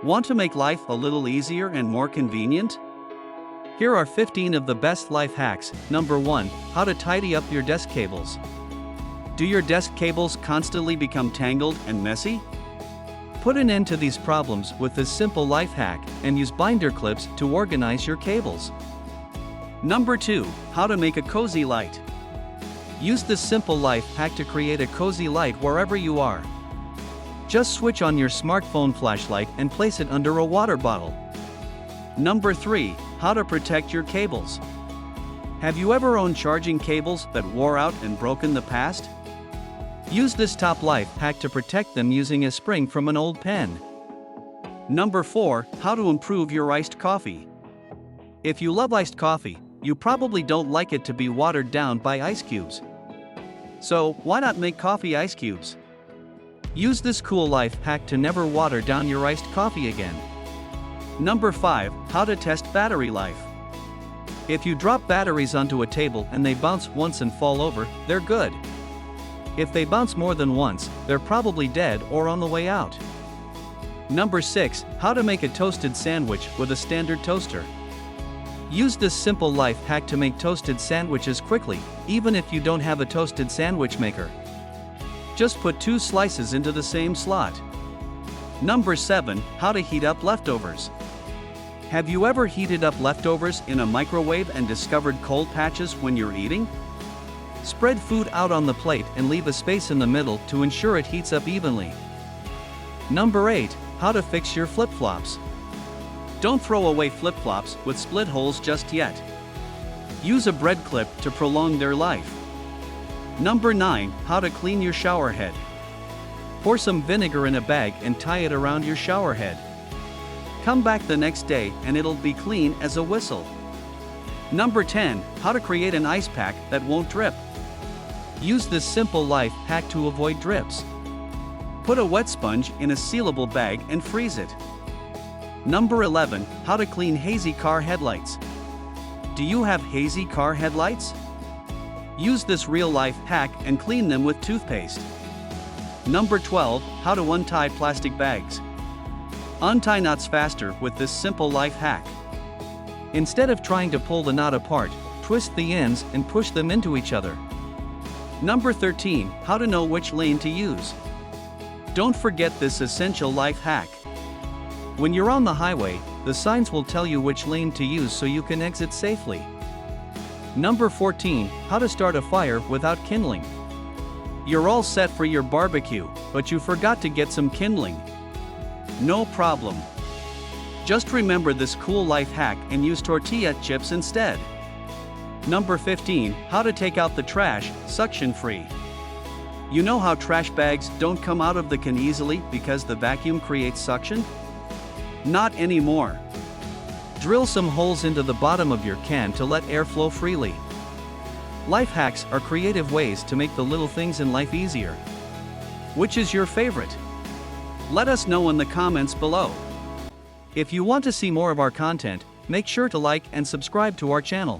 Want to make life a little easier and more convenient? Here are 15 of the best life hacks. Number 1. How to tidy up your desk cables. Do your desk cables constantly become tangled and messy? Put an end to these problems with this simple life hack and use binder clips to organize your cables. Number 2. How to make a cozy light. Use this simple life hack to create a cozy light wherever you are. Just switch on your smartphone flashlight and place it under a water bottle. Number 3. How to protect your cables. Have you ever owned charging cables that wore out and broke in the past? Use this top life hack to protect them using a spring from an old pen. Number 4. How to improve your iced coffee. If you love iced coffee, you probably don't like it to be watered down by ice cubes. So, why not make coffee ice cubes? Use this cool life hack to never water down your iced coffee again. Number 5. How to test battery life. If you drop batteries onto a table and they bounce once and fall over, they're good. If they bounce more than once, they're probably dead or on the way out. Number 6. How to make a toasted sandwich with a standard toaster. Use this simple life hack to make toasted sandwiches quickly, even if you don't have a toasted sandwich maker. Just put 2 slices into the same slot. Number 7. How to heat up leftovers. Have you ever heated up leftovers in a microwave and discovered cold patches when you're eating? Spread food out on the plate and leave a space in the middle to ensure it heats up evenly. Number 8. How to fix your flip-flops. Don't throw away flip-flops with split holes just yet. Use a bread clip to prolong their life. Number 9. How to clean your shower head. Pour some vinegar in a bag and tie it around your shower head. Come back the next day and it'll be clean as a whistle. Number 10. How to create an ice pack that won't drip. Use this simple life hack to avoid drips. Put a wet sponge in a sealable bag and freeze it. Number 11. How to clean hazy car headlights. Do you have hazy car headlights? Use this real-life hack and clean them with toothpaste. Number 12. How to untie plastic bags. Untie knots faster with this simple life hack. Instead of trying to pull the knot apart, twist the ends and push them into each other. Number 13. How to know which lane to use. Don't forget this essential life hack. When you're on the highway, the signs will tell you which lane to use so you can exit safely. Number 14. How to start a fire without kindling. You're all set for your barbecue, but you forgot to get some kindling. No problem. Just remember this cool life hack and use tortilla chips instead. Number 15. How to take out the trash, suction-free. You know how trash bags don't come out of the can easily because the vacuum creates suction? Not anymore. Drill some holes into the bottom of your can to let air flow freely. Life hacks are creative ways to make the little things in life easier. Which is your favorite? Let us know in the comments below. If you want to see more of our content, make sure to like and subscribe to our channel.